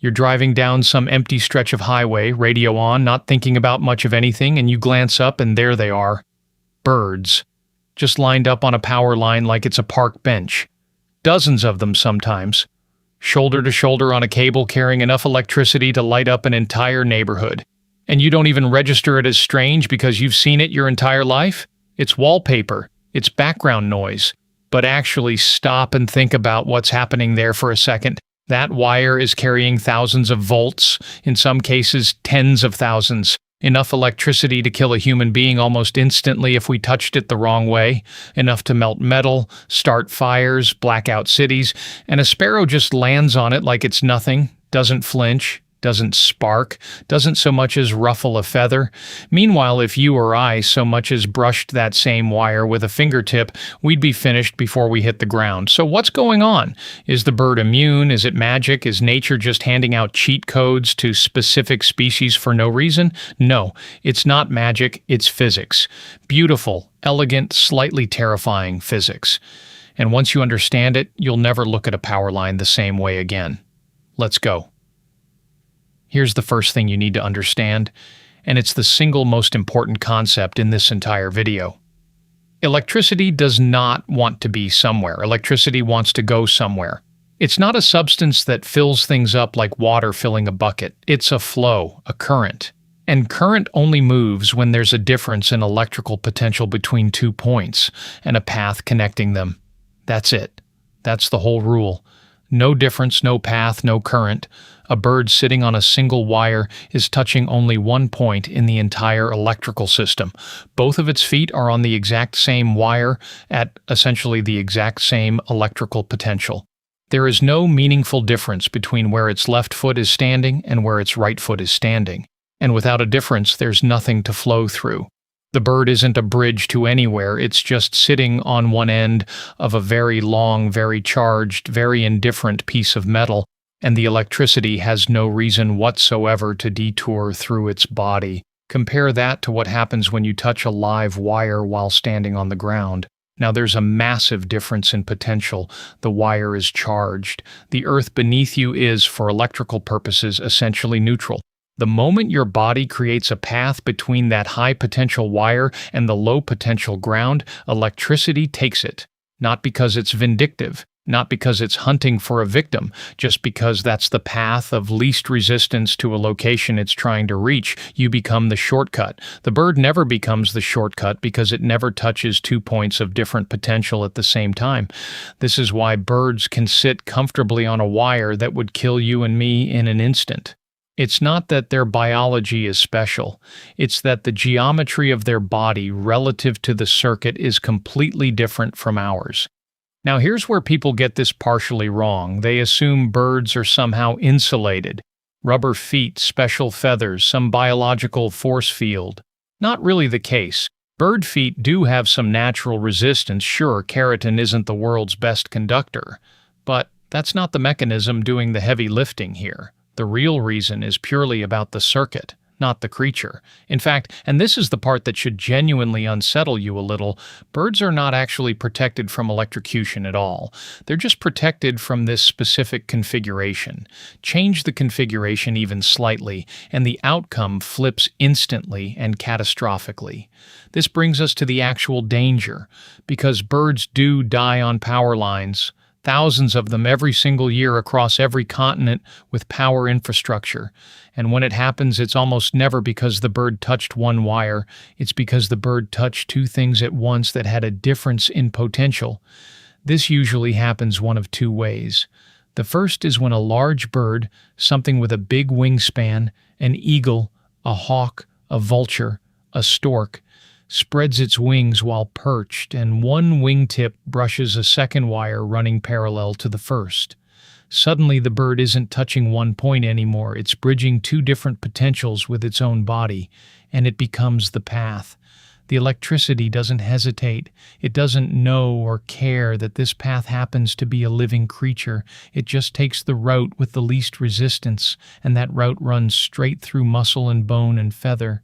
You're driving down some empty stretch of highway, radio on, not thinking about much of anything, and you glance up and there they are. Birds. Just lined up on a power line like it's a park bench. Dozens of them sometimes. Shoulder to shoulder on a cable carrying enough electricity to light up an entire neighborhood. And you don't even register it as strange because you've seen it your entire life? It's wallpaper. It's background noise. But actually stop and think about what's happening there for a second. That wire is carrying thousands of volts, in some cases tens of thousands. Enough electricity to kill a human being almost instantly if we touched it the wrong way. Enough to melt metal, start fires, black out cities, and a sparrow just lands on it like it's nothing, doesn't flinch, doesn't spark, doesn't so much as ruffle a feather. Meanwhile, if you or I so much as brushed that same wire with a fingertip, we'd be finished before we hit the ground. So what's going on? Is the bird immune? Is it magic? Is nature just handing out cheat codes to specific species for no reason? No, it's not magic, it's physics. Beautiful, elegant, slightly terrifying physics. And once you understand it, you'll never look at a power line the same way again. Let's go. Here's the first thing you need to understand, and it's the single most important concept in this entire video. Electricity does not want to be somewhere. Electricity wants to go somewhere. It's not a substance that fills things up like water filling a bucket. It's a flow, a current. And current only moves when there's a difference in electrical potential between 2 points and a path connecting them. That's it. That's the whole rule. No difference, no path, no current. A bird sitting on a single wire is touching only 1 point in the entire electrical system. Both of its feet are on the exact same wire at essentially the exact same electrical potential. There is no meaningful difference between where its left foot is standing and where its right foot is standing. And without a difference, there's nothing to flow through. The bird isn't a bridge to anywhere, it's just sitting on one end of a very long, very charged, very indifferent piece of metal, and the electricity has no reason whatsoever to detour through its body. Compare that to what happens when you touch a live wire while standing on the ground. Now there's a massive difference in potential. The wire is charged. The earth beneath you is, for electrical purposes, essentially neutral. The moment your body creates a path between that high potential wire and the low potential ground, electricity takes it. Not because it's vindictive, not because it's hunting for a victim, just because that's the path of least resistance to a location it's trying to reach. You become the shortcut. The bird never becomes the shortcut because it never touches 2 points of different potential at the same time. This is why birds can sit comfortably on a wire that would kill you and me in an instant. It's not that their biology is special. It's that the geometry of their body relative to the circuit is completely different from ours. Now here's where people get this partially wrong. They assume birds are somehow insulated. Rubber feet, special feathers, some biological force field. Not really the case. Bird feet do have some natural resistance. Sure, keratin isn't the world's best conductor. But that's not the mechanism doing the heavy lifting here. The real reason is purely about the circuit, not the creature. In fact, and this is the part that should genuinely unsettle you a little, birds are not actually protected from electrocution at all. They're just protected from this specific configuration. Change the configuration even slightly, and the outcome flips instantly and catastrophically. This brings us to the actual danger, because birds do die on power lines. Thousands of them every single year across every continent with power infrastructure. And when it happens, it's almost never because the bird touched one wire. It's because the bird touched two things at once that had a difference in potential. This usually happens one of two ways. The first is when a large bird, something with a big wingspan, an eagle, a hawk, a vulture, a stork, spreads its wings while perched, and one wingtip brushes a second wire running parallel to the first. Suddenly the bird isn't touching one point anymore, it's bridging two different potentials with its own body, and it becomes the path. The electricity doesn't hesitate. It doesn't know or care that this path happens to be a living creature. It just takes the route with the least resistance, and that route runs straight through muscle and bone and feather.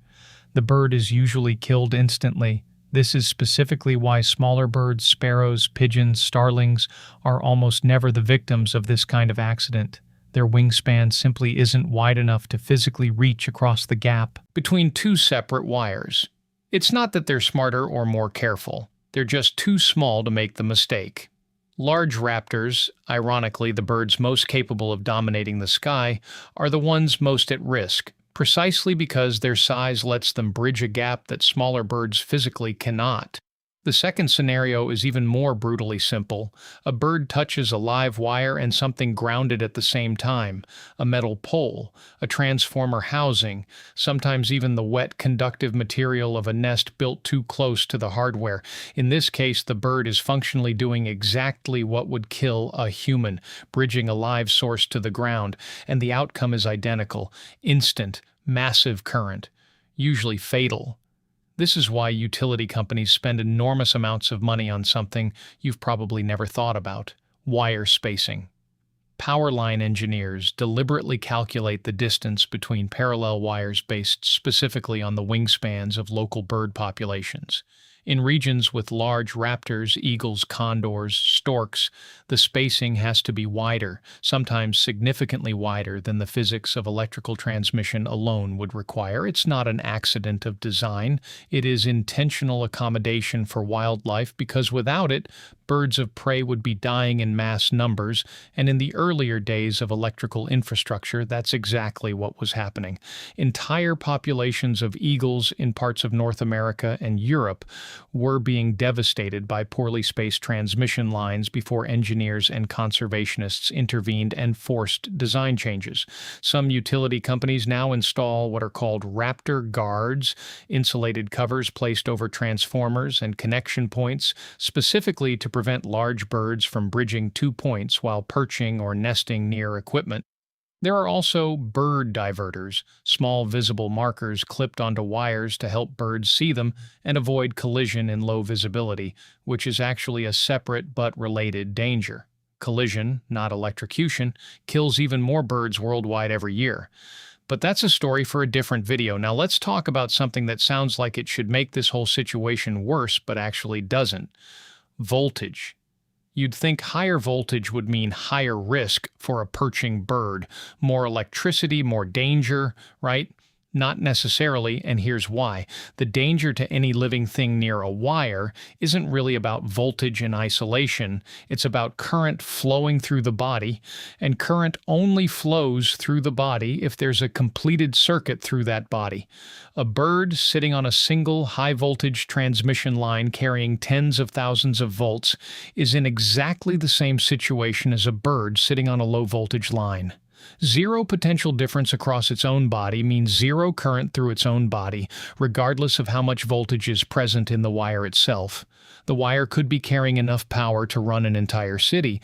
The bird is usually killed instantly. This is specifically why smaller birds, sparrows, pigeons, starlings, are almost never the victims of this kind of accident. Their wingspan simply isn't wide enough to physically reach across the gap between two separate wires. It's not that they're smarter or more careful. They're just too small to make the mistake. Large raptors, ironically the birds most capable of dominating the sky, are the ones most at risk, precisely because their size lets them bridge a gap that smaller birds physically cannot. The second scenario is even more brutally simple. A bird touches a live wire and something grounded at the same time, a metal pole, a transformer housing, sometimes even the wet conductive material of a nest built too close to the hardware. In this case, the bird is functionally doing exactly what would kill a human, bridging a live source to the ground, and the outcome is identical: instant, massive current, usually fatal. This is why utility companies spend enormous amounts of money on something you've probably never thought about: wire spacing. Power line engineers deliberately calculate the distance between parallel wires based specifically on the wingspans of local bird populations. In regions with large raptors, eagles, condors, storks, the spacing has to be wider, sometimes significantly wider than the physics of electrical transmission alone would require. It's not an accident of design. It is intentional accommodation for wildlife, because without it, birds of prey would be dying in mass numbers, and in the earlier days of electrical infrastructure, that's exactly what was happening. Entire populations of eagles in parts of North America and Europe were being devastated by poorly spaced transmission lines before engineers and conservationists intervened and forced design changes. Some utility companies now install what are called raptor guards, insulated covers placed over transformers and connection points, specifically to prevent large birds from bridging two points while perching or nesting near equipment. There are also bird diverters, small visible markers clipped onto wires to help birds see them and avoid collision in low visibility, which is actually a separate but related danger. Collision, not electrocution, kills even more birds worldwide every year. But that's a story for a different video. Now let's talk about something that sounds like it should make this whole situation worse, but actually doesn't: voltage. You'd think higher voltage would mean higher risk for a perching bird, more electricity, more danger, right? Not necessarily, and here's why. The danger to any living thing near a wire isn't really about voltage in isolation. It's about current flowing through the body, and current only flows through the body if there's a completed circuit through that body. A bird sitting on a single high-voltage transmission line carrying tens of thousands of volts is in exactly the same situation as a bird sitting on a low-voltage line. Zero potential difference across its own body means zero current through its own body, regardless of how much voltage is present in the wire itself. The wire could be carrying enough power to run an entire city,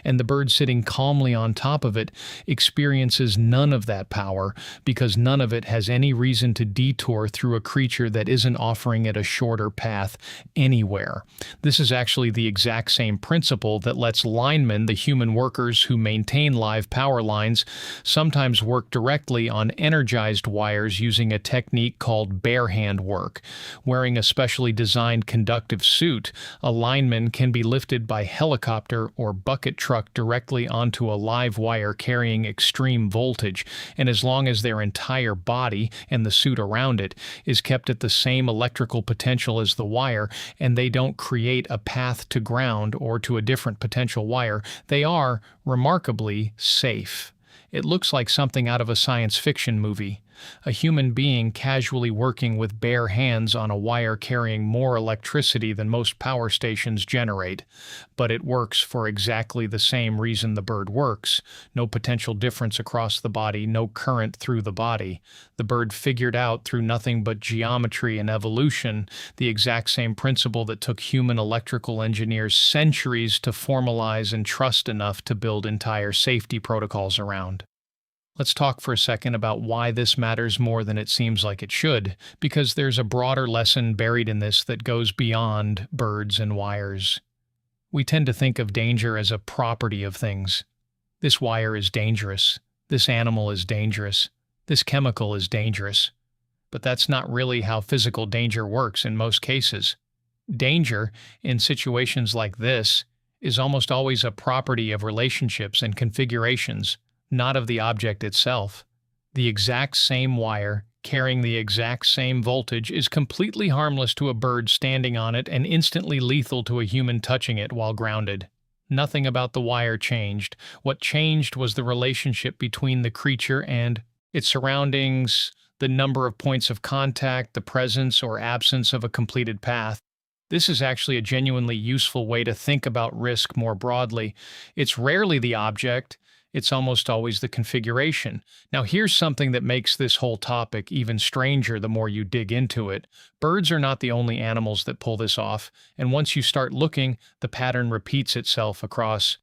and the bird sitting calmly on top of it experiences none of that power, because none of it has any reason to detour through a creature that isn't offering it a shorter path anywhere. This is actually the exact same principle that lets linemen, the human workers who maintain live power lines, sometimes work directly on energized wires using a technique called bare hand work. Wearing a specially designed conductive suit, a lineman can be lifted by helicopter or bucket truck directly onto a live wire carrying extreme voltage, and as long as their entire body and the suit around it is kept at the same electrical potential as the wire, and they don't create a path to ground or to a different potential wire, they are, remarkably, safe. It looks like something out of a science fiction movie. A human being casually working with bare hands on a wire carrying more electricity than most power stations generate. But it works for exactly the same reason the bird works. No potential difference across the body, no current through the body. The bird figured out through nothing but geometry and evolution the exact same principle that took human electrical engineers centuries to formalize and trust enough to build entire safety protocols around. Let's talk for a second about why this matters more than it seems like it should, because there's a broader lesson buried in this that goes beyond birds and wires. We tend to think of danger as a property of things. This wire is dangerous. This animal is dangerous. This chemical is dangerous. But that's not really how physical danger works in most cases. Danger, in situations like this, is almost always a property of relationships and configurations. not of the object itself. The exact same wire, carrying the exact same voltage, is completely harmless to a bird standing on it and instantly lethal to a human touching it while grounded. Nothing about the wire changed. What changed was the relationship between the creature and its surroundings, the number of points of contact, the presence or absence of a completed path. This is actually a genuinely useful way to think about risk more broadly. It's rarely the object, it's almost always the configuration. Now, here's something that makes this whole topic even stranger the more you dig into it. Birds are not the only animals that pull this off, and once you start looking, the pattern repeats itself across